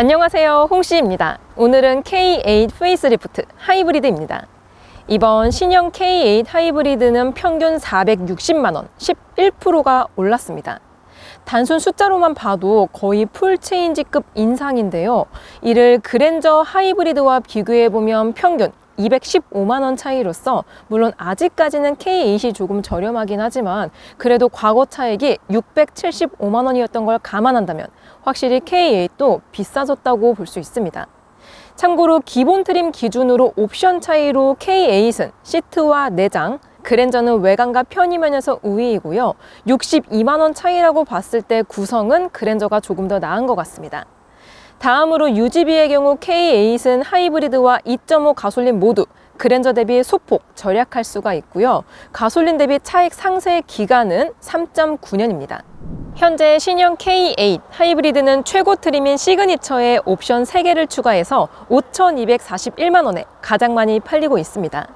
안녕하세요, 홍씨입니다. 오늘은 K8 페이스리프트 하이브리드입니다. 이번 신형 K8 하이브리드는 평균 460만원, 11%가 올랐습니다. 단순 숫자로만 봐도 거의 풀체인지급 인상인데요. 이를 그랜저 하이브리드와 비교해보면 평균 215만원 차이로서 물론 아직까지는 K8이 조금 저렴하긴 하지만 그래도 과거 차액이 675만원이었던 걸 감안한다면 확실히 K8도 비싸졌다고 볼 수 있습니다. 참고로 기본 트림 기준으로 옵션 차이로 K8은 시트와 내장, 그랜저는 외관과 편의면에서 우위이고요. 62만원 차이라고 봤을 때 구성은 그랜저가 조금 더 나은 것 같습니다. 다음으로 UGB의 경우 K8은 하이브리드와 2.5 가솔린 모두 그랜저 대비 소폭 절약할 수가 있고요. 가솔린 대비 차익 상세 기간은 3.9년입니다. 현재 신형 K8 하이브리드는 최고 트림인 시그니처에 옵션 3개를 추가해서 5,241만원에 가장 많이 팔리고 있습니다.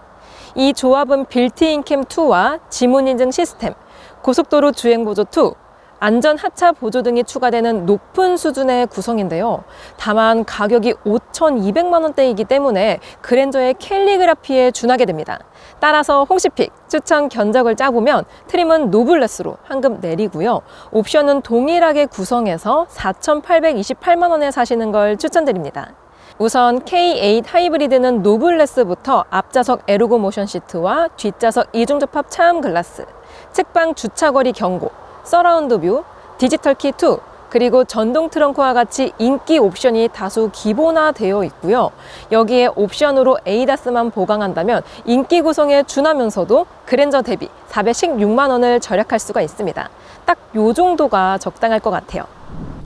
이 조합은 빌트인 캠2와 지문 인증 시스템, 고속도로 주행보조 2, 안전 하차 보조 등이 추가되는 높은 수준의 구성인데요. 다만 가격이 5,200만원대이기 때문에 그랜저의 캘리그라피에 준하게 됩니다. 따라서 홍시픽 추천 견적을 짜보면 트림은 노블레스로 한급 내리고요. 옵션은 동일하게 구성해서 4,828만원에 사시는 걸 추천드립니다. 우선 K8 하이브리드는 노블레스부터 앞좌석 에르고 모션 시트와 뒷좌석 이중접합 차음 글라스, 측방 주차거리 경고, 서라운드 뷰, 디지털 키 2, 그리고 전동 트렁크와 같이 인기 옵션이 다수 기본화되어 있고요. 여기에 옵션으로 에이다스만 보강한다면 인기 구성에 준하면서도 그랜저 대비 416만원을 절약할 수가 있습니다. 딱 요 정도가 적당할 것 같아요.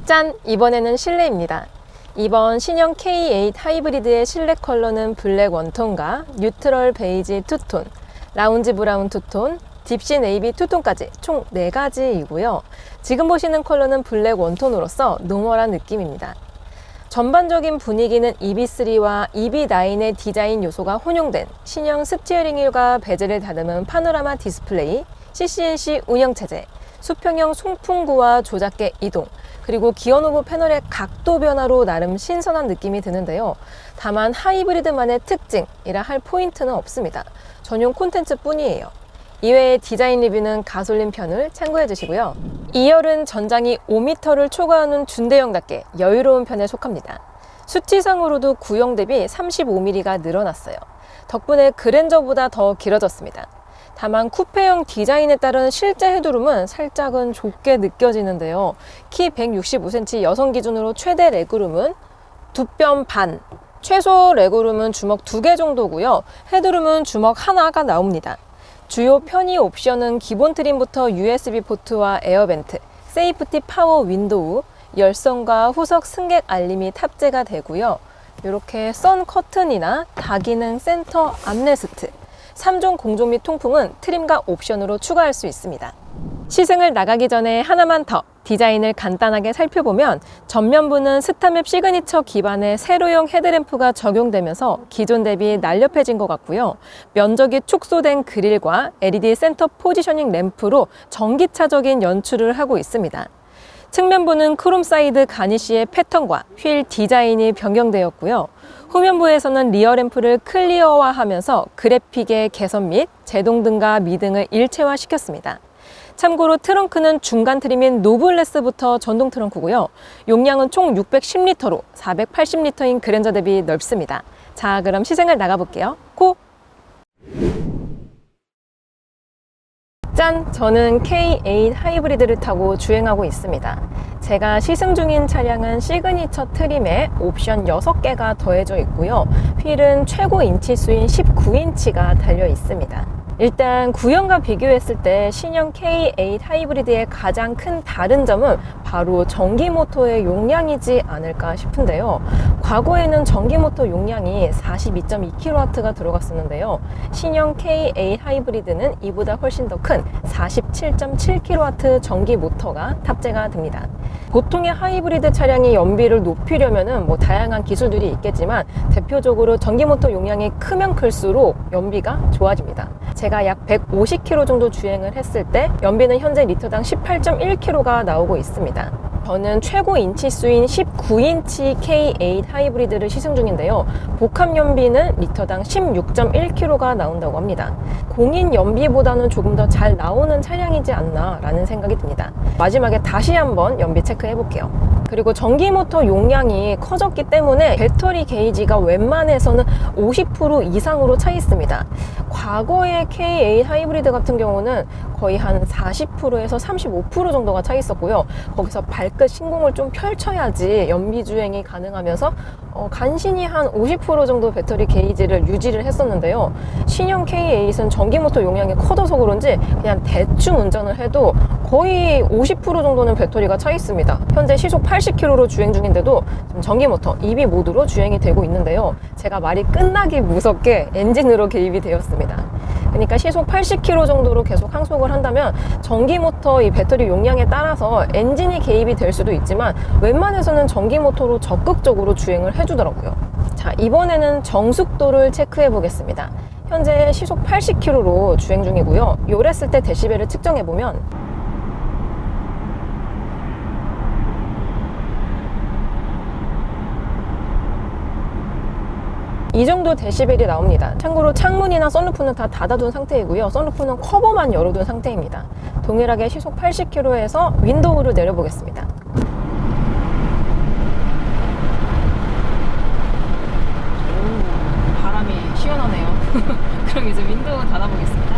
짠! 이번에는 실내입니다. 이번 신형 K8 하이브리드의 실내 컬러는 블랙 원톤과 뉴트럴 베이지 투톤, 라운지 브라운 투톤, 딥시 네이비 투톤까지 총 4가지이고요. 지금 보시는 컬러는 블랙 원톤으로서 노멀한 느낌입니다. 전반적인 분위기는 EB3와 EB9의 디자인 요소가 혼용된 신형 스티어링 휠과 베젤을 다듬은 파노라마 디스플레이, CCNC 운영체제, 수평형 송풍구와 조작계 이동, 그리고 기어 노브 패널의 각도 변화로 나름 신선한 느낌이 드는데요. 다만 하이브리드만의 특징이라 할 포인트는 없습니다. 전용 콘텐츠 뿐이에요. 이외의 디자인 리뷰는 가솔린 편을 참고해 주시고요. 2열은 전장이 5m를 초과하는 준대형답게 여유로운 편에 속합니다. 수치상으로도 구형 대비 35mm가 늘어났어요. 덕분에 그랜저보다 더 길어졌습니다. 다만 쿠페형 디자인에 따른 실제 헤드룸은 살짝은 좁게 느껴지는데요. 키 165cm 여성 기준으로 최대 레그룸은 2뼘 반, 최소 레그룸은 주먹 2개 정도고요. 헤드룸은 주먹 하나가 나옵니다. 주요 편의 옵션은 기본 트림부터 USB 포트와 에어벤트, 세이프티 파워 윈도우, 열선과 후석 승객 알림이 탑재가 되고요. 이렇게 선 커튼이나 다기능 센터 암레스트, 3종 공조 및 통풍은 트림과 옵션으로 추가할 수 있습니다. 시승을 나가기 전에 하나만 더 디자인을 간단하게 살펴보면 전면부는 스타맵 시그니처 기반의 세로형 헤드램프가 적용되면서 기존 대비 날렵해진 것 같고요. 면적이 축소된 그릴과 LED 센터 포지셔닝 램프로 전기차적인 연출을 하고 있습니다. 측면부는 크롬 사이드 가니쉬의 패턴과 휠 디자인이 변경되었고요. 후면부에서는 리어 램프를 클리어화하면서 그래픽의 개선 및 제동등과 미등을 일체화시켰습니다. 참고로 트렁크는 중간 트림인 노블레스부터 전동 트렁크고요. 용량은 총 610리터로 480리터인 그랜저 대비 넓습니다. 자, 그럼 시승을 나가볼게요. 고! 짠! 저는 K8 하이브리드를 타고 주행하고 있습니다. 제가 시승 중인 차량은 시그니처 트림에 옵션 6개가 더해져 있고요. 휠은 최고 인치수인 19인치가 달려 있습니다. 일단 구형과 비교했을 때 신형 K8 하이브리드의 가장 큰 다른 점은 바로 전기 모터의 용량이지 않을까 싶은데요. 과거에는 전기 모터 용량이 42.2kW가 들어갔었는데요. 신형 K8 하이브리드는 이보다 훨씬 더 큰 47.7kW 전기 모터가 탑재가 됩니다. 보통의 하이브리드 차량이 연비를 높이려면 다양한 기술들이 있겠지만 대표적으로 전기 모터 용량이 크면 클수록 연비가 좋아집니다. 제가 약 150km 정도 주행을 했을 때 연비는 현재 리터당 18.1km가 나오고 있습니다. 저는 최고 인치수인 19인치 K8 하이브리드를 시승 중인데요. 복합 연비는 리터당 16.1km가 나온다고 합니다. 공인 연비보다는 조금 더 잘 나오는 차량이지 않나 라는 생각이 듭니다. 마지막에 다시 한번 연비 체크해 볼게요. 그리고 전기 모터 용량이 커졌기 때문에 배터리 게이지가 웬만해서는 50% 이상으로 차 있습니다. 과거의 K8 하이브리드 같은 경우는 거의 한 40%에서 35% 정도가 차 있었고요. 거기서 발끝 신공을 좀 펼쳐야지 연비 주행이 가능하면서 간신히 한 50% 정도 배터리 게이지를 유지를 했었는데요. 신형 K8은 전기 모터 용량이 커져서 그런지 그냥 대충 운전을 해도 거의 50% 정도는 배터리가 차 있습니다. 현재 시속 80km로 주행 중인데도 지금 전기 모터 EV 모드로 주행이 되고 있는데요. 제가 말이 끝나기 무섭게 엔진으로 개입이 되었습니다. 그러니까 시속 80km 정도로 계속 항속을 한다면 전기 모터 이 배터리 용량에 따라서 엔진이 개입이 될 수도 있지만 웬만해서는 전기 모터로 적극적으로 주행을 해주더라고요. 자, 이번에는 정숙도를 체크해 보겠습니다. 현재 시속 80km로 주행 중이고요. 요랬을 때 데시벨을 측정해 보면 이 정도 데시벨이 나옵니다. 참고로 창문이나 썬루프는 다 닫아둔 상태이고요. 썬루프는 커버만 열어둔 상태입니다. 동일하게 시속 80km에서 윈도우를 내려보겠습니다. 바람이 시원하네요. 그럼 이제 윈도우 닫아보겠습니다.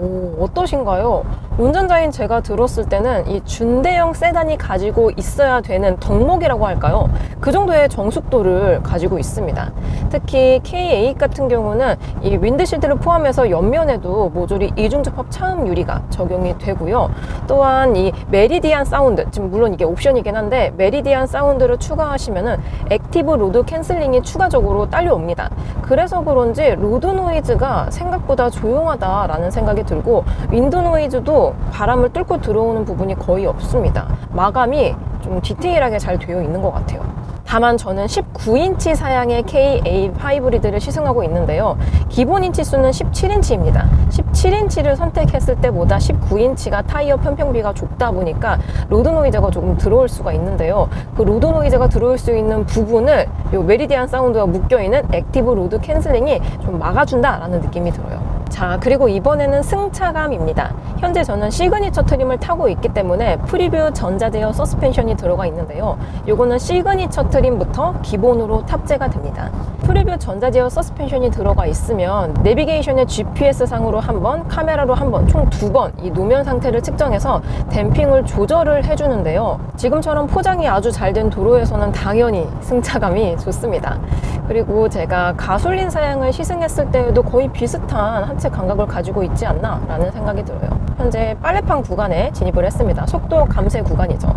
오, 어떠신가요? 운전자인 제가 들었을 때는 이 준대형 세단이 가지고 있어야 되는 덕목이라고 할까요? 그 정도의 정숙도를 가지고 있습니다. 특히 K8 같은 경우는 이 윈드실드를 포함해서 옆면에도 모조리 이중접합 차음 유리가 적용이 되고요. 또한 이 메리디안 사운드, 지금 물론 이게 옵션이긴 한데 메리디안 사운드를 추가하시면은 액티브 로드 캔슬링이 추가적으로 딸려옵니다. 그래서 그런지 로드 노이즈가 생각보다 조용하다라는 생각이 들고 윈도 노이즈도 바람을 뚫고 들어오는 부분이 거의 없습니다. 마감이 좀 디테일하게 잘 되어 있는 것 같아요. 다만 저는 19인치 사양의 K8 하이브리드를 시승하고 있는데요. 기본 인치수는 17인치입니다. 17인치를 선택했을 때보다 19인치가 타이어 편평비가 좁다 보니까 로드 노이즈가 조금 들어올 수가 있는데요. 그 로드 노이즈가 들어올 수 있는 부분을 이 메리디안 사운드가 묶여있는 액티브 로드 캔슬링이 좀 막아준다라는 느낌이 들어요. 자, 그리고 이번에는 승차감입니다. 현재 저는 시그니처 트림을 타고 있기 때문에 프리뷰 전자제어 서스펜션이 들어가 있는데요. 요거는 시그니처 트림부터 기본으로 탑재가 됩니다. 프리뷰 전자제어 서스펜션이 들어가 있으면 내비게이션의 GPS 상으로 한 번, 카메라로 한 번, 총 2번 이 노면 상태를 측정해서 댐핑을 조절을 해주는데요. 지금처럼 포장이 아주 잘 된 도로에서는 당연히 승차감이 좋습니다. 그리고 제가 가솔린 사양을 시승했을 때에도 거의 비슷한 하체 감각을 가지고 있지 않나 라는 생각이 들어요. 현재 빨래판 구간에 진입을 했습니다. 속도 감쇄 구간이죠.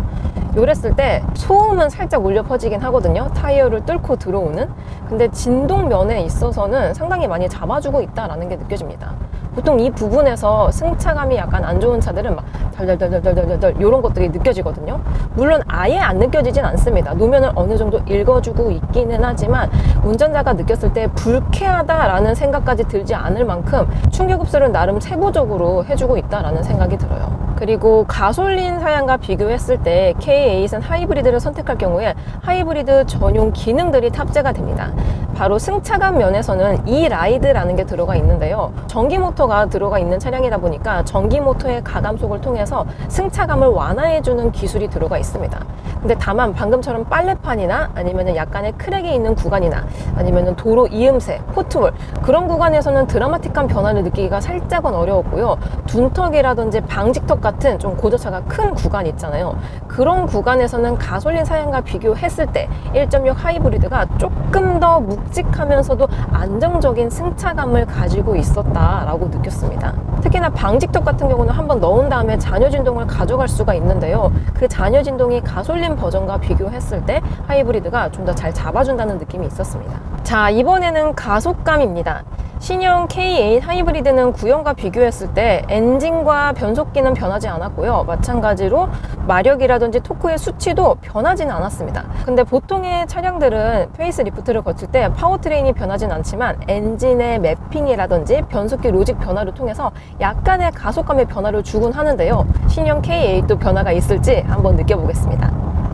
요랬을 때 소음은 살짝 울려 퍼지긴 하거든요. 타이어를 뚫고 들어오는. 근데 진동면에 있어서는 상당히 많이 잡아주고 있다라는 게 느껴집니다. 보통 이 부분에서 승차감이 약간 안 좋은 차들은 막 덜덜덜덜덜덜 이런 것들이 느껴지거든요. 물론 아예 안 느껴지진 않습니다. 노면을 어느 정도 읽어주고 있기는 하지만 운전자가 느꼈을 때 불쾌하다라는 생각까지 들지 않을 만큼 충격 흡수를 나름 세부적으로 해주고 있다라는 생각이 들어요. 그리고 가솔린 사양과 비교했을 때 K8은 하이브리드를 선택할 경우에 하이브리드 전용 기능들이 탑재가 됩니다. 바로 승차감 면에서는 eRide라는 게 들어가 있는데요. 전기 모터가 들어가 있는 차량이다 보니까 전기 모터의 가감속을 통해서 승차감을 완화해주는 기술이 들어가 있습니다. 근데 다만 방금처럼 빨래판이나 아니면 약간의 크랙이 있는 구간이나 아니면 도로 이음새, 포트홀 그런 구간에서는 드라마틱한 변화를 느끼기가 살짝은 어려웠고요. 둔턱이라든지 방직턱 같은 좀 고저차가 큰 구간 있잖아요. 그런 구간에서는 가솔린 사양과 비교했을 때 1.6 하이브리드가 조금 더 묵직하면서도 안정적인 승차감을 가지고 있었다라고 느꼈습니다. 특히나 방직턱 같은 경우는 한번 넣은 다음에 잔여 진동을 가져갈 수가 있는데요. 그 잔여 진동이 가솔린 버전과 비교했을 때 하이브리드가 좀 더 잘 잡아준다는 느낌이 있었습니다. 자, 이번에는 가속감입니다. 신형 K8 하이브리드는 구형과 비교했을 때 엔진과 변속기는 변하지 않았고요. 마찬가지로 마력이라든지 토크의 수치도 변하지는 않았습니다. 근데 보통의 차량들은 페이스리프트를 거칠 때 파워트레인이 변하진 않지만 엔진의 매핑이라든지 변속기 로직 변화를 통해서 약간의 가속감의 변화를 주곤 하는데요. 신형 K8도 변화가 있을지 한번 느껴보겠습니다.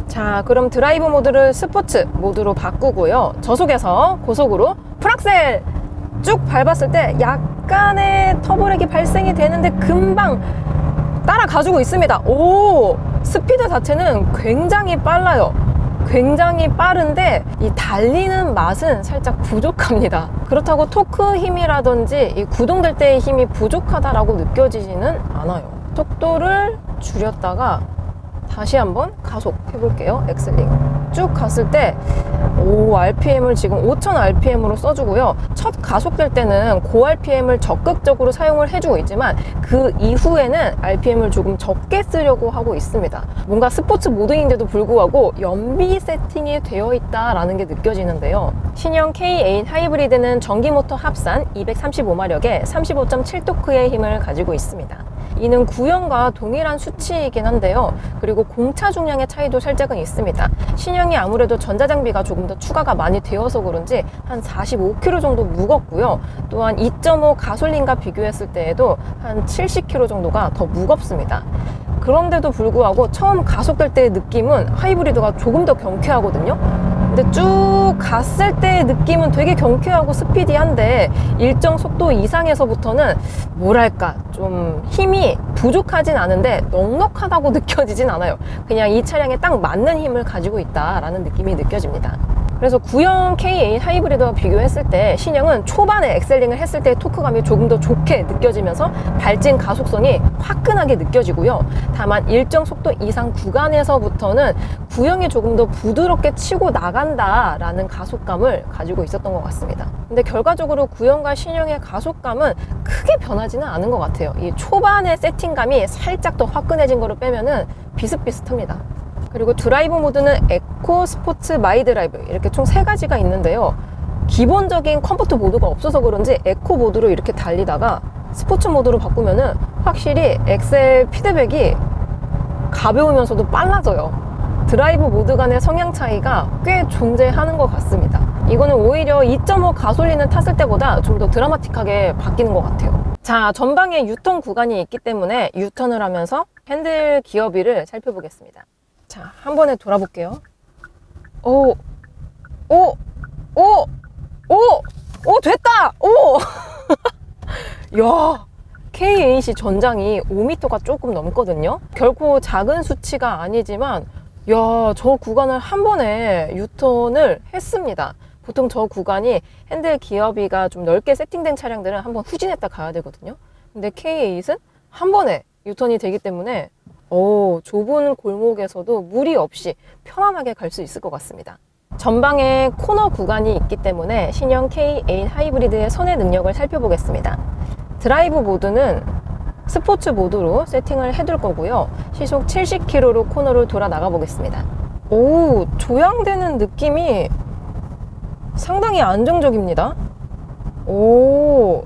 자, 그럼 드라이브 모드를 스포츠 모드로 바꾸고요. 저속에서 고속으로 풀악셀 쭉 밟았을 때 약간의 터보렉이 발생이 되는데 금방 따라가지고 있습니다. 오, 스피드 자체는 굉장히 빨라요. 굉장히 빠른데 이 달리는 맛은 살짝 부족합니다. 그렇다고 토크 힘이라든지 이 구동될 때의 힘이 부족하다라고 느껴지지는 않아요. 속도를 줄였다가 다시 한번 가속해 볼게요. 엑셀링 쭉 갔을 때 RPM을 지금 5000 RPM으로 써주고요. 첫 가속될 때는 고 RPM을 적극적으로 사용을 해주고 있지만 그 이후에는 RPM을 조금 적게 쓰려고 하고 있습니다. 뭔가 스포츠 모드인데도 불구하고 연비 세팅이 되어 있다라는 게 느껴지는데요. 신형 K8 하이브리드는 전기 모터 합산 235마력에 35.7토크의 힘을 가지고 있습니다. 이는 구형과 동일한 수치이긴 한데요. 그리고 공차 중량의 차이도 살짝은 있습니다. 신형이 아무래도 전자장비가 조금 더 추가가 많이 되어서 그런지 한 45kg 정도 무겁고요. 또한 2.5 가솔린과 비교했을 때에도 한 70kg 정도가 더 무겁습니다. 그런데도 불구하고 처음 가속될 때의 느낌은 하이브리드가 조금 더 경쾌하거든요. 근데 쭉 갔을 때의 느낌은 되게 경쾌하고 스피디한데 일정 속도 이상에서부터는 뭐랄까 좀 힘이 부족하진 않은데 넉넉하다고 느껴지진 않아요. 그냥 이 차량에 딱 맞는 힘을 가지고 있다라는 느낌이 느껴집니다. 그래서 구형 K8 하이브리드와 비교했을 때 신형은 초반에 엑셀링을 했을 때 토크감이 조금 더 좋게 느껴지면서 발진 가속성이 화끈하게 느껴지고요. 다만 일정 속도 이상 구간에서부터는 구형이 조금 더 부드럽게 치고 나간다라는 가속감을 가지고 있었던 것 같습니다. 근데 결과적으로 구형과 신형의 가속감은 크게 변하지는 않은 것 같아요. 이 초반의 세팅감이 살짝 더 화끈해진 거를 빼면은 비슷비슷합니다. 그리고 드라이브 모드는 에코, 스포츠, 마이 드라이브 이렇게 총 3가지가 있는데요. 기본적인 컴포트 모드가 없어서 그런지 에코 모드로 이렇게 달리다가 스포츠 모드로 바꾸면은 확실히 엑셀 피드백이 가벼우면서도 빨라져요. 드라이브 모드 간의 성향 차이가 꽤 존재하는 것 같습니다. 이거는 오히려 2.5 가솔린을 탔을 때보다 좀 더 드라마틱하게 바뀌는 것 같아요. 자, 전방에 유턴 구간이 있기 때문에 유턴을 하면서 핸들 기어비를 살펴보겠습니다. 자, 한 번에 돌아볼게요. 됐다! 야, K8이 전장이 5m가 조금 넘거든요. 결코 작은 수치가 아니지만 야, 저 구간을 한 번에 유턴을 했습니다. 보통 저 구간이 핸들 기어비가 좀 넓게 세팅된 차량들은 한번 후진했다 가야 되거든요. 근데 K8은 한 번에 유턴이 되기 때문에 좁은 골목에서도 무리 없이 편안하게 갈 수 있을 것 같습니다. 전방에 코너 구간이 있기 때문에 신형 K8 하이브리드의 선의 능력을 살펴보겠습니다. 드라이브 모드는 스포츠 모드로 세팅을 해둘 거고요. 시속 70km로 코너를 돌아 나가 보겠습니다. 조향되는 느낌이 상당히 안정적입니다.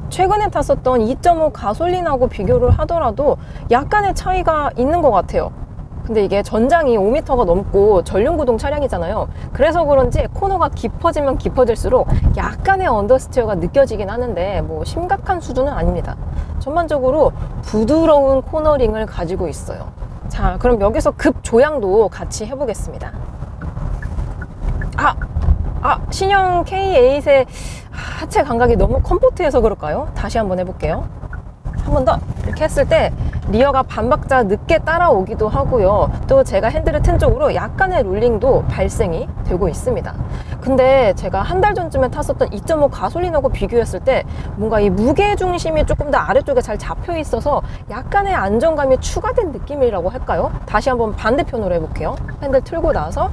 최근에 탔었던 2.5 가솔린하고 비교를 하더라도 약간의 차이가 있는 것 같아요. 근데 이게 전장이 5m가 넘고 전륜구동 차량이잖아요. 그래서 그런지 코너가 깊어지면 깊어질수록 약간의 언더스티어가 느껴지긴 하는데 뭐 심각한 수준은 아닙니다. 전반적으로 부드러운 코너링을 가지고 있어요. 자, 그럼 여기서 급 조향도 같이 해보겠습니다. 신형 K8의 하체 감각이 너무 컴포트해서 그럴까요? 다시 한번 해볼게요. 한 번 더 이렇게 했을 때 리어가 반박자 늦게 따라오기도 하고요. 또 제가 핸들을 튼 쪽으로 약간의 롤링도 발생이 되고 있습니다. 근데 제가 한 달 전쯤에 탔었던 2.5 가솔린하고 비교했을 때 뭔가 이 무게중심이 조금 더 아래쪽에 잘 잡혀 있어서 약간의 안정감이 추가된 느낌이라고 할까요? 다시 한번 반대편으로 해볼게요. 핸들 틀고 나서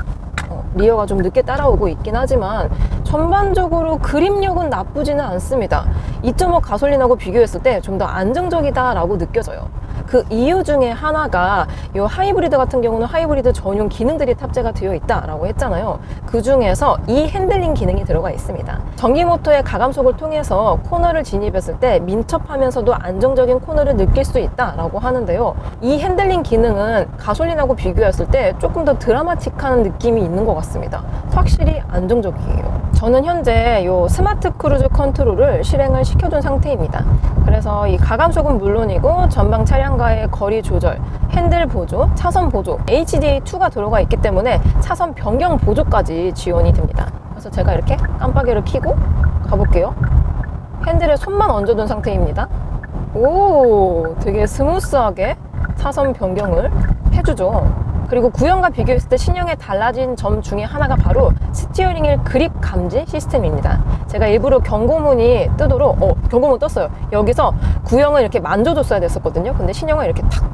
리어가 좀 늦게 따라오고 있긴 하지만 전반적으로 그립력은 나쁘지는 않습니다. 2.5 가솔린하고 비교했을 때 좀 더 안정적이다 라고 느껴져요. 그 이유 중에 하나가 이 하이브리드 같은 경우는 하이브리드 전용 기능들이 탑재가 되어 있다라고 했잖아요. 그 중에서 이 핸들링 기능이 들어가 있습니다. 전기 모터의 가감속을 통해서 코너를 진입했을 때 민첩하면서도 안정적인 코너를 느낄 수 있다라고 하는데요. 이 핸들링 기능은 가솔린하고 비교했을 때 조금 더 드라마틱한 느낌이 있는 것 같습니다. 확실히 안정적이에요. 저는 현재 이 스마트 크루즈 컨트롤을 실행을 시켜둔 상태입니다. 그래서 이 가감속은 물론이고 전방 차량과의 거리 조절, 핸들 보조, 차선 보조, HDA2가 들어가 있기 때문에 차선 변경 보조까지 지원이 됩니다. 그래서 제가 이렇게 깜빡이를 켜고 가볼게요. 핸들에 손만 얹어둔 상태입니다. 오, 되게 스무스하게 차선 변경을 해주죠. 그리고 구형과 비교했을 때 신형에 달라진 점 중에 하나가 바로 스티어링 휠 그립 감지 시스템입니다. 제가 일부러 경고문이 뜨도록 경고문 떴어요. 여기서 구형을 이렇게 만져줬어야 됐었거든요. 근데 신형은 이렇게 탁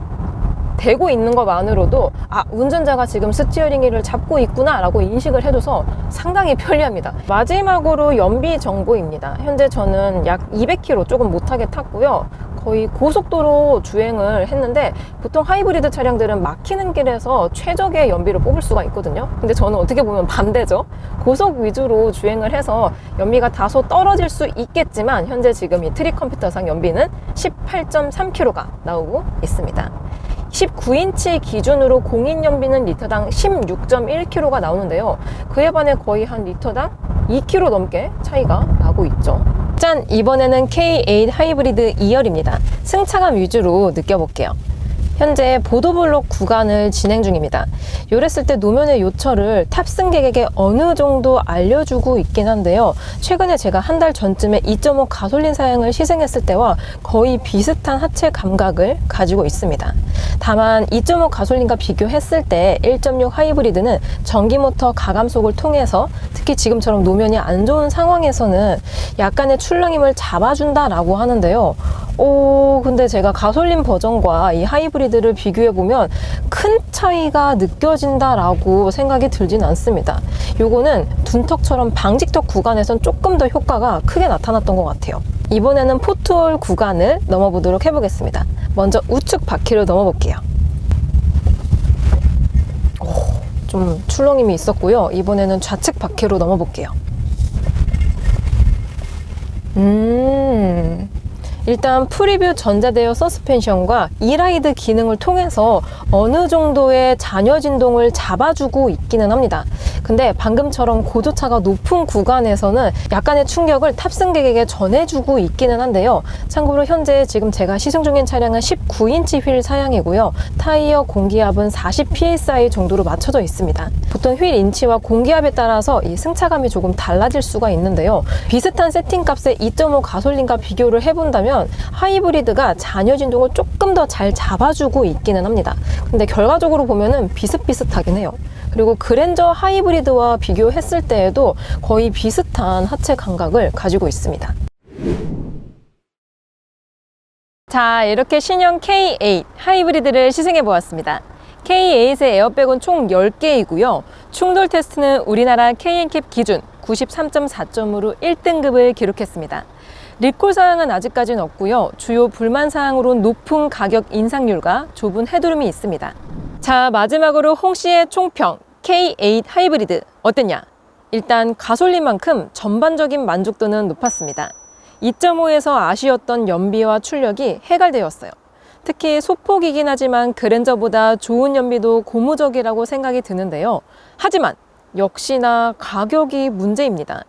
대고 있는 것만으로도 운전자가 지금 스티어링 휠을 잡고 있구나 라고 인식을 해줘서 상당히 편리합니다. 마지막으로 연비 정보입니다. 현재 저는 약 200km 조금 못하게 탔고요. 거의 고속도로 주행을 했는데 보통 하이브리드 차량들은 막히는 길에서 최적의 연비를 뽑을 수가 있거든요. 근데 저는 어떻게 보면 반대죠. 고속 위주로 주행을 해서 연비가 다소 떨어질 수 있겠지만 현재 지금 이 트릭 컴퓨터상 연비는 18.3km가 나오고 있습니다. 19인치 기준으로 공인 연비는 리터당 16.1km가 나오는데요. 그에 반해 거의 한 리터당 2km 넘게 차이가 나고 있죠. 짠! 이번에는 K8 하이브리드 2열입니다. 승차감 위주로 느껴볼게요. 현재 보도블록 구간을 진행 중입니다. 요랬을 때 노면의 요철을 탑승객에게 어느 정도 알려주고 있긴 한데요. 최근에 제가 한 달 전쯤에 2.5 가솔린 사양을 시승했을 때와 거의 비슷한 하체 감각을 가지고 있습니다. 다만 2.5 가솔린과 비교했을 때 1.6 하이브리드는 전기모터 가감속을 통해서 특히 지금처럼 노면이 안 좋은 상황에서는 약간의 출렁임을 잡아준다라고 하는데요. 근데 제가 가솔린 버전과 이 하이브리드를 비교해보면 큰 차이가 느껴진다라고 생각이 들진 않습니다. 요거는 둔턱처럼 방직턱 구간에선 조금 더 효과가 크게 나타났던 것 같아요. 이번에는 포트홀 구간을 넘어보도록 해보겠습니다. 먼저 우측 바퀴를 넘어볼게요. 좀 출렁임이 있었고요. 이번에는 좌측 바퀴로 넘어볼게요. 일단 프리뷰 전자대여 서스펜션과 이라이드 기능을 통해서 어느 정도의 잔여 진동을 잡아주고 있기는 합니다. 근데 방금처럼 고조차가 높은 구간에서는 약간의 충격을 탑승객에게 전해주고 있기는 한데요. 참고로 현재 지금 제가 시승 중인 차량은 19인치 휠 사양이고요. 타이어 공기압은 40psi 정도로 맞춰져 있습니다. 보통 휠 인치와 공기압에 따라서 이 승차감이 조금 달라질 수가 있는데요. 비슷한 세팅값의 2.5 가솔린과 비교를 해본다면 하이브리드가 잔여 진동을 조금 더 잘 잡아주고 있기는 합니다. 근데 결과적으로 보면은 비슷비슷하긴 해요. 그리고 그랜저 하이브리드와 비교했을 때에도 거의 비슷한 하체 감각을 가지고 있습니다. 자, 이렇게 신형 K8 하이브리드를 시승해 보았습니다. K8의 에어백은 총 10개이고요. 충돌 테스트는 우리나라 KNCAP 기준 93.4점으로 1등급을 기록했습니다. 리콜 사항은 아직까지는 없고요. 주요 불만 사항으로는 높은 가격 인상률과 좁은 헤드룸이 있습니다. 자, 마지막으로 홍씨의 총평 K8 하이브리드 어땠냐? 일단 가솔린만큼 전반적인 만족도는 높았습니다. 2.5에서 아쉬웠던 연비와 출력이 해결되었어요. 특히 소폭이긴 하지만 그랜저보다 좋은 연비도 고무적이라고 생각이 드는데요. 하지만 역시나 가격이 문제입니다.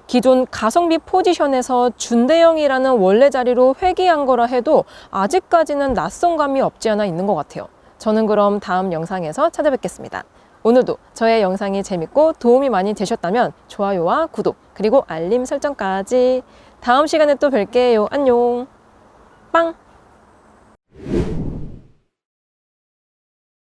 기존 가성비 포지션에서 준대형이라는 원래 자리로 회귀한 거라 해도 아직까지는 낯선감이 없지 않아 있는 것 같아요. 저는 그럼 다음 영상에서 찾아뵙겠습니다. 오늘도 저의 영상이 재밌고 도움이 많이 되셨다면 좋아요와 구독 그리고 알림 설정까지. 다음 시간에 또 뵐게요. 안녕. 빵!